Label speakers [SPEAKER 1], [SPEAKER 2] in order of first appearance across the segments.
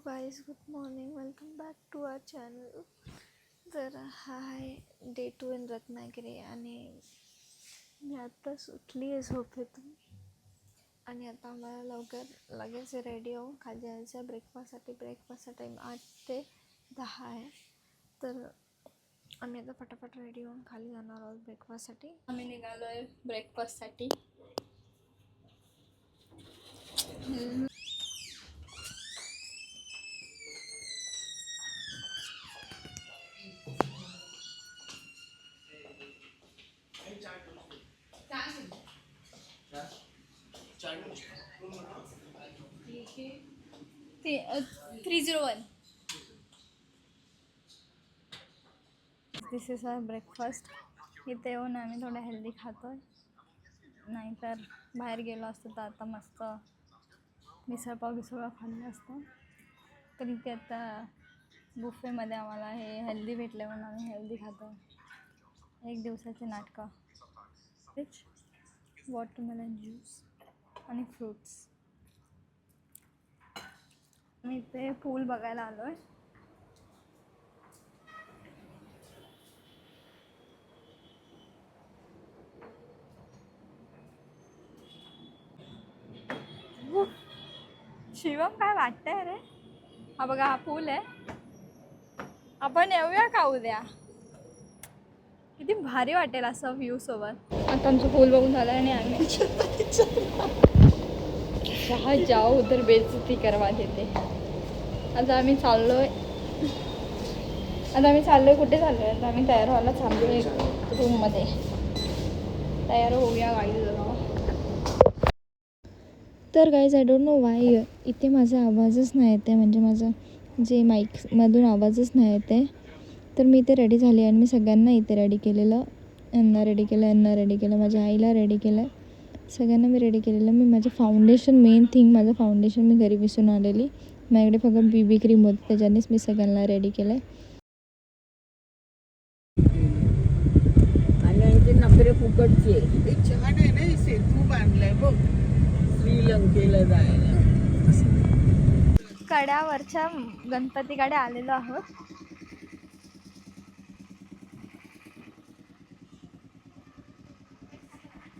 [SPEAKER 1] Guys, good morning, welcome back to our channel. तर हा आहे डे 2 इन रत्नागिरी आणि मी आत्ताच उठली आहे झोपेतून आणि आता आम्हाला लवकर लगेच रेडी होऊन खाली जायचं ब्रेकफास्टसाठी. ब्रेकफास्टचा टाईम 8 ते 10 आहे. तर आम्ही आता फटाफट रेडी होऊन खाली जाणार आहोत ब्रेकफास्टसाठी. आम्ही निघालो आहे ब्रेकफास्टसाठी. ते 301. दिस इज आवर ब्रेकफास्ट. इथे येऊन आम्ही थोडं हेल्दी खातो आहे, नाहीतर बाहेर गेलो असतो तर आता मस्त मिसळपाव खाल्लं असतं. तर इथे आता बुफेमध्ये आम्हाला हे हेल्दी भेटले म्हणून आम्ही हेल्दी खातो. एक दिवसाचे नाटकं. वॉटरमेलन ज्यूस आणि फ्रूट्स. मी इथे पूल बघायला आलो आहे. शिवम, काय वाटतंय रे? हा बघा, हा पूल आहे. आपण येऊया का उद्या? किती भारी वाटेल असं व्ह्यू सोबत. आता आमचं पूल बघून झालं आणि आम्ही जहाँ जाओ उधर बेइज्जती करवा देते. आता आम्ही चाललोय कुठे चाललोय? आता आम्ही तयार व्हायला चाललोय रूममध्ये. तयार होऊया गाडी जरा. तर guys, I don't know Y इथे माझा आवाजच नाही येते, म्हणजे माझं जे माईकमधून आवाजच नाही येते. तर मी इथे रेडी झाली आणि मी सगळ्यांना इथे रेडी केलेलं. यांना रेडी केलं, माझ्या आईला रेडी केलं, सगळ्यांना मी रेडी केलेलं. मी माझं फाउंडेशन, मेन थिंग माझं फाउंडेशन मी घरी विसरून आलेली. माझ्याकडे फक्त BB क्रीम होती, त्याच्यानेच मी सगळ्यांना रेडी केलं.
[SPEAKER 2] आणि नखरे फुकटचे छान आहे ना, सेतू बांधलाय बघ श्रीलंकेला जायला.
[SPEAKER 1] कड्यावरच्या गणपतीकडे आलेलो आहोत.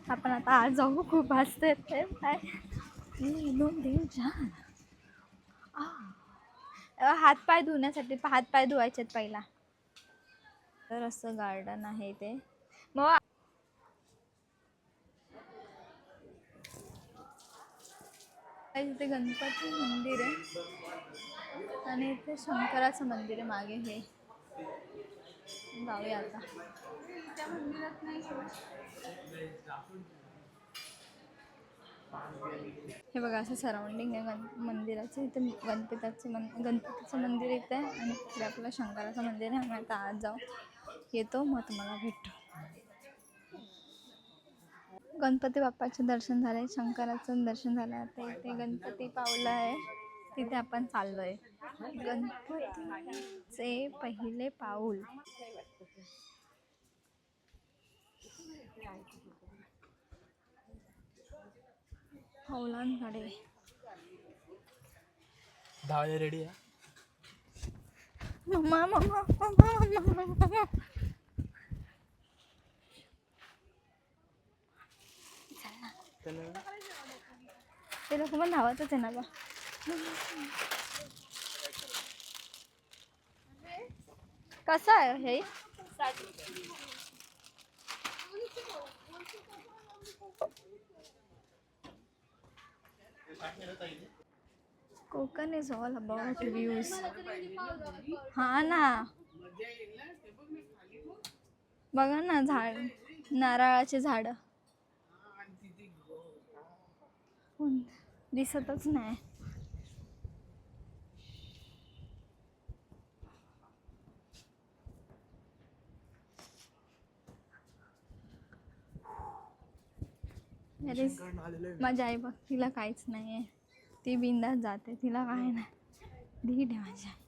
[SPEAKER 1] आपण आता आज जाऊ. खूप वाजते ते काय हातपाय धुण्यासाठी हातपाय धुवायचे पहिला. तर असं गार्डन आहे ते. मग इथे गणपती मंदिर आहे आणि इथे शंकराचं मंदिर आहे मागे. हे जाऊया आता. त्या मंदिरात नाही. हे बघा, असं सराउंडिंग आहे मंदिराचं. इथे गणपतीचं मंदिर इथे आहे आणि इकडे आपलं शंकराचं मंदिर आहे. आम्ही आता आज जाऊ येतो, मग तुम्हाला भेटतो. गणपती बाप्पाचे दर्शन झाले, शंकराचं दर्शन झालं. आता इथे गणपती पावलं आहे, तिथे आपण चाललोय. गणपतीचे पहिले पाऊल. पाऊलांकडे
[SPEAKER 3] धावायला रेडी आहे.
[SPEAKER 1] मम्मा. ते लोक पण धावतच आहे ना बा. कसं आहे हे? Konkan is all about views. हा ना, बघा ना, झाड, नारळाचे झाड दिसतच नाही. माझी आई बघ, तिला काहीच नाही आहे, ती बिंदास जाते, तिला काय नाही. धीट आहे माझी आई.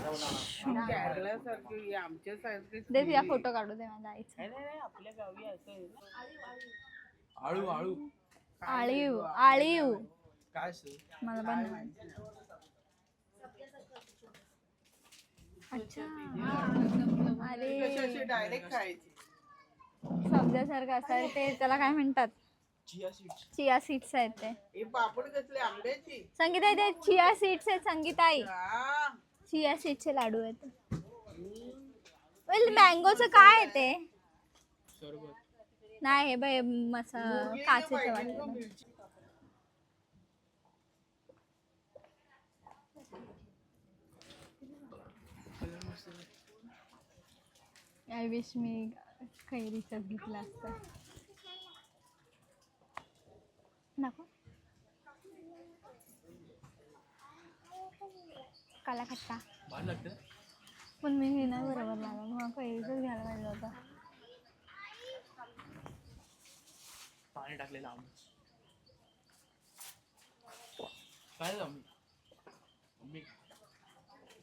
[SPEAKER 2] केरळासारखी आमच्यासारखी
[SPEAKER 1] दे तिला फोटो काढू दे माझ्या आईचा.
[SPEAKER 2] नाही आपल्या गावी असं आहे ना.
[SPEAKER 3] आळू आळू
[SPEAKER 1] आळीव आळीव
[SPEAKER 3] काय असतं?
[SPEAKER 1] मला पण नाही माहिती. अच्छा
[SPEAKER 2] कशाची
[SPEAKER 1] अरे
[SPEAKER 2] डायरेक्ट खायची.
[SPEAKER 1] सब्जासारखं असतं ते, त्याला काय म्हणतात?
[SPEAKER 3] Chia seeds.
[SPEAKER 1] चिया सीड्स आहेत ते.
[SPEAKER 2] हे पापड कसले आंब्याची.
[SPEAKER 1] संगीताई ते चिया सीड्स आहेत संगीताई.
[SPEAKER 2] हा.
[SPEAKER 1] चिया सीडचे लाडू आहेत. वेल मँगोचं काय आहे ते?
[SPEAKER 3] सरबत.
[SPEAKER 1] नाही हे बाय मसा काचेचं वाटतं. आय विश मी कैरीचं घेतलं असतं. नको काला खट्टा
[SPEAKER 3] भारी लागतं.
[SPEAKER 1] पण मी हे नाही बरोबर लागलं, मग कैरीचंच घ्यायला पाहिजे होतं.
[SPEAKER 3] पाणी टाकलेलं आंबे. काय झालं मम्मी?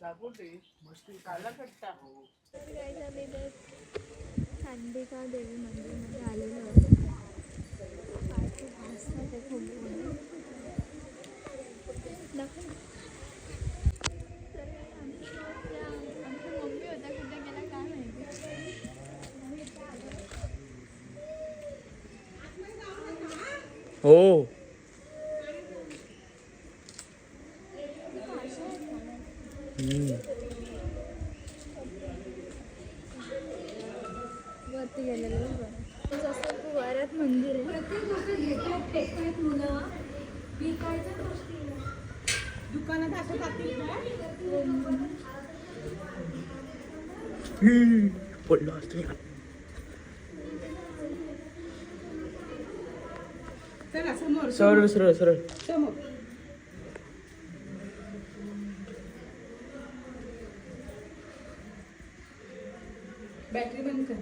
[SPEAKER 2] दाखवते मस्त काला खट्टा.
[SPEAKER 1] चांडिका देवी मंदिरमध्ये आलेलो आहे. खूप आमच्या मम्मी होत्या कुठे गेला काय माहिती.
[SPEAKER 3] हो.
[SPEAKER 1] वरती गेलेलं बरं. जसं पुवाऱ्यात मंदिर आहे.
[SPEAKER 2] दुकानात असं खातील ना.
[SPEAKER 3] पडलो असतो.
[SPEAKER 2] चला समोर
[SPEAKER 3] सरळ सरळ सरळ.
[SPEAKER 2] समोर. बॅटरी बंद कर.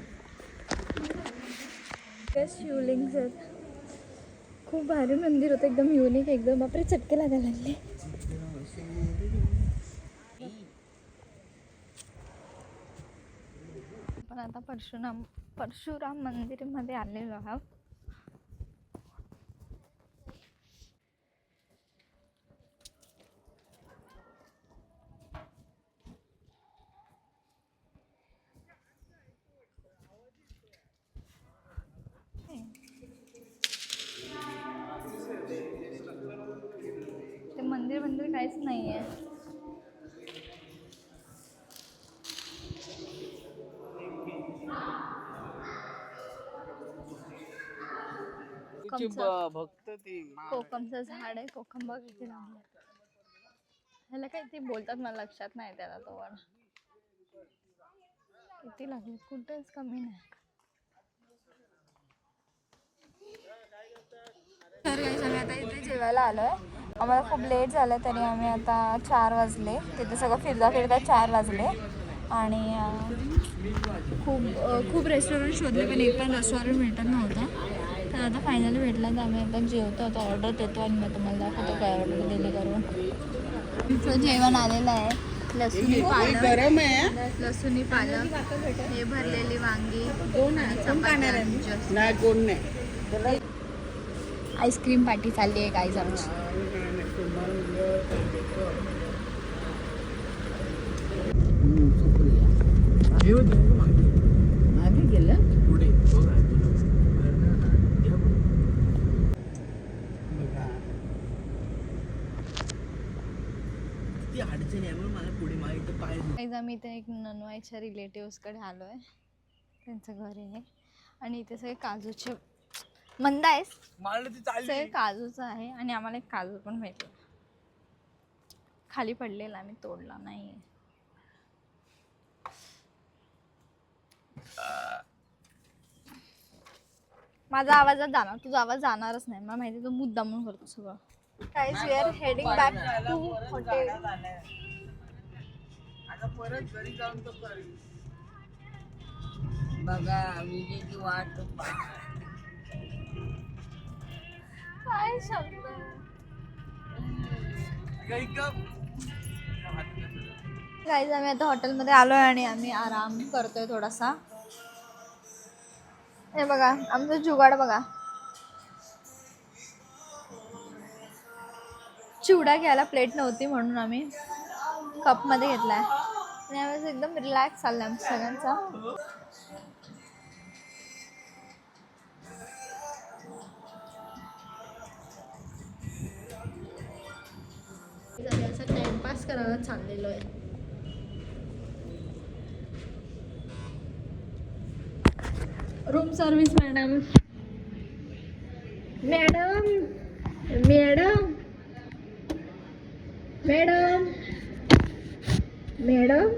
[SPEAKER 1] शिवलिंग्स आहेत. खूप भारी मंदिर होतं, एकदम युनिक एकदम. बापरे चटके लागायला लागले. पण आता परशुराम मंदिरमध्ये आलेलो आहोत. ते मंदिर काहीच नाही आहे.
[SPEAKER 2] भक्त ती
[SPEAKER 1] कोकमचं झाड आहे. कोकम बघ किती लावलं. ह्याला काय ते बोलतात मला लक्षात नाही. त्याला तो वाला किती लागले, कुठेच कमी नाही. तर काही आम्ही आता इथे जेवायला आलोय. आम्हाला खूप लेट झालं तरी आम्ही आता 4 वाजले. तिथे सगळं फिरता 4 वाजले. आणि खूप रेस्टॉरंट शोधले पण एक पण रेस्टॉरंट भेटत नव्हतं. तर आता फायनली भेटला. तर आम्ही आता जेवतो. आता ऑर्डर देतो आणि मग तुम्हाला दाखवतो काय ऑर्डर दिली करून. इथं जेवण आलेलं आहे. लसूणी पालक,
[SPEAKER 2] गरम आहे.
[SPEAKER 1] लसूणी पालक, हे भरलेली वांगी,
[SPEAKER 2] नाही कोण नाही.
[SPEAKER 1] आईस्क्रीम पार्टी चालली आहे गाईज आमची.
[SPEAKER 2] मागे गेलं
[SPEAKER 3] पुढे ती अडचण आहे म्हणून मला पुढे माहिती पाहिजे.
[SPEAKER 1] गाईज आम्ही इथे एक ननवाईच्या रिलेटिव्सकडे आलो आहे. त्यांचं घर आहे आणि इथे सगळे काजूचे मंदा आहेस.
[SPEAKER 3] मला ती चालली.
[SPEAKER 1] सगळे काजूचं आहे आणि आम्हाला एक काजू पण भेटला. खाली पडलेला, आम्ही तोडला नाही. माझा आवाजच जाणार, तुझा आवाज जाणारच नाही. मला माहिती, तू मुद्दाम म्हणून करतो सगळं. Guys we are heading back to hotel.
[SPEAKER 2] आता परत घरी जाऊन तो करी. बघा विजेची वाट
[SPEAKER 1] काय शब्द. गाईज आम्ही आता हॉटेलमध्ये आलो आहे आणि आम्ही आराम करतोय थोडासा. हे बघा आमचं जुगाड बघा. चिवडा घ्यायला प्लेट नव्हती म्हणून आम्ही कपमध्ये घेतलाय आणि यावेळेस एकदम रिलॅक्स चाललाय आमच्या सगळ्यांचा. असा टाइमपास करायला चाललेलो आहे. Room service madam. Madam madam madam madam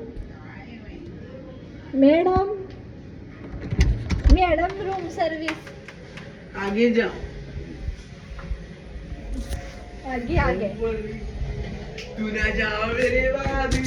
[SPEAKER 1] madam madam room service.
[SPEAKER 2] आगे जाओ.
[SPEAKER 1] आगे आगे.
[SPEAKER 3] तू ना जा मेरे वादे.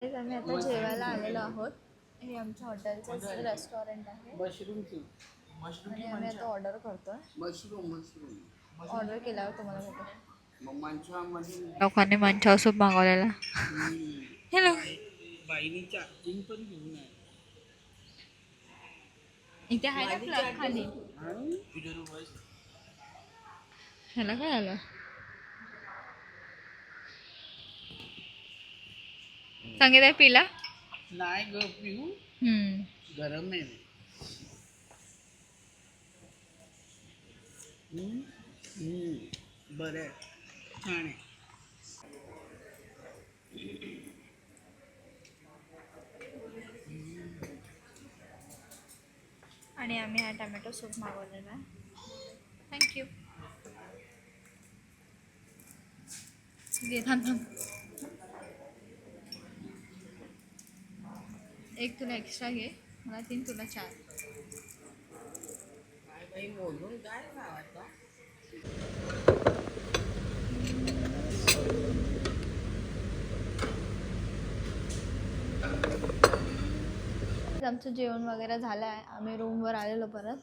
[SPEAKER 1] आम्ही आता जेवायला आलेलो आहोत. हे आमच्या हॉटेलचं रेस्टॉरंट आहे
[SPEAKER 2] मशरूम
[SPEAKER 1] आणि आम्ही आता ऑर्डर करतोय.
[SPEAKER 2] मशरूम
[SPEAKER 1] ऑर्डर केल्यावर तुम्हाला भेटू.
[SPEAKER 2] लोकांनी
[SPEAKER 1] मंचाव सूप मागवलेला. हॅलो
[SPEAKER 2] बाईनी चार्जिंग पण घेऊन आहे.
[SPEAKER 1] इथे आहे ना प्लग खाली. ह्याला काय आलं. संगीता पिला
[SPEAKER 2] नाही ग पिऊ. गरम आहे. बरं आहे. छान आहे.
[SPEAKER 1] आणि आम्ही हा टमॅटो सूप मागवलेला आहे. थँक्यू. थांब थांब. एक तुला एक्स्ट्रा घे. मला 3 तुला 4.
[SPEAKER 2] काय बाई बोलून काय लावायचं.
[SPEAKER 1] आमचं जेवण वगैरे झालं आहे. आम्ही रूमवर आलेलो परत.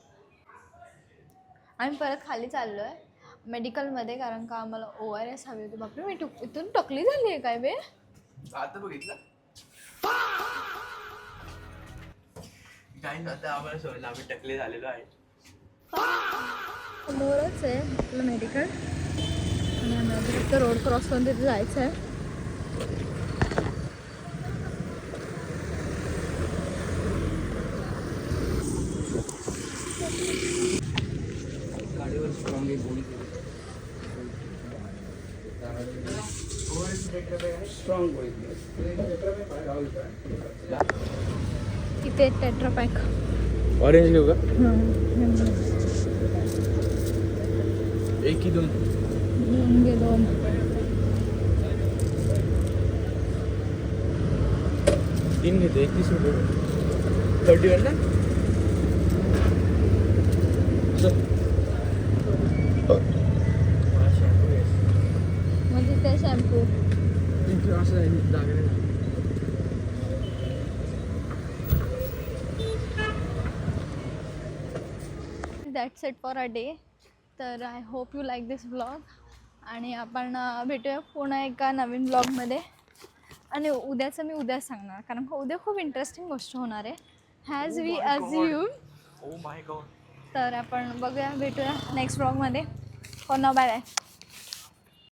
[SPEAKER 1] आम्ही परत खाली चाललो आहे मेडिकलमध्ये कारण का आम्हाला ORS हवी होती. बापरे मी इथून टकली झाली आहे काय बे.
[SPEAKER 3] आता बघितलं काय आता आम्हाला सोडलं आम्ही टकले झालेलो आहे.
[SPEAKER 1] समोरच आहे आपलं मेडिकल आणि आम्हाला फक्त रोड क्रॉस करून तिथे जायचं आहे.
[SPEAKER 3] गाडीवर स्ट्रॉंग आहे बोली स्ट्रॉंग
[SPEAKER 1] इथे टेट्रापॅक.
[SPEAKER 3] ऑरेंज घेऊ का. एक की 2
[SPEAKER 1] घे 2.
[SPEAKER 3] तीन घेतो. 31 रुपये 31 ना.
[SPEAKER 1] म्हणजे ते shampoo. That's it for a day. तर I hope you like this blog आणि आपण भेटूया पुन्हा एका नवीन ब्लॉगमध्ये. आणि उद्याचं मी उद्याच सांगणार कारण का उद्या खूप इंटरेस्टिंग गोष्ट होणार आहे as we assume.
[SPEAKER 3] Oh my god.
[SPEAKER 1] तर आपण बघूया भेटूया नेक्स्ट ब्लॉगमध्ये. For now bye bye.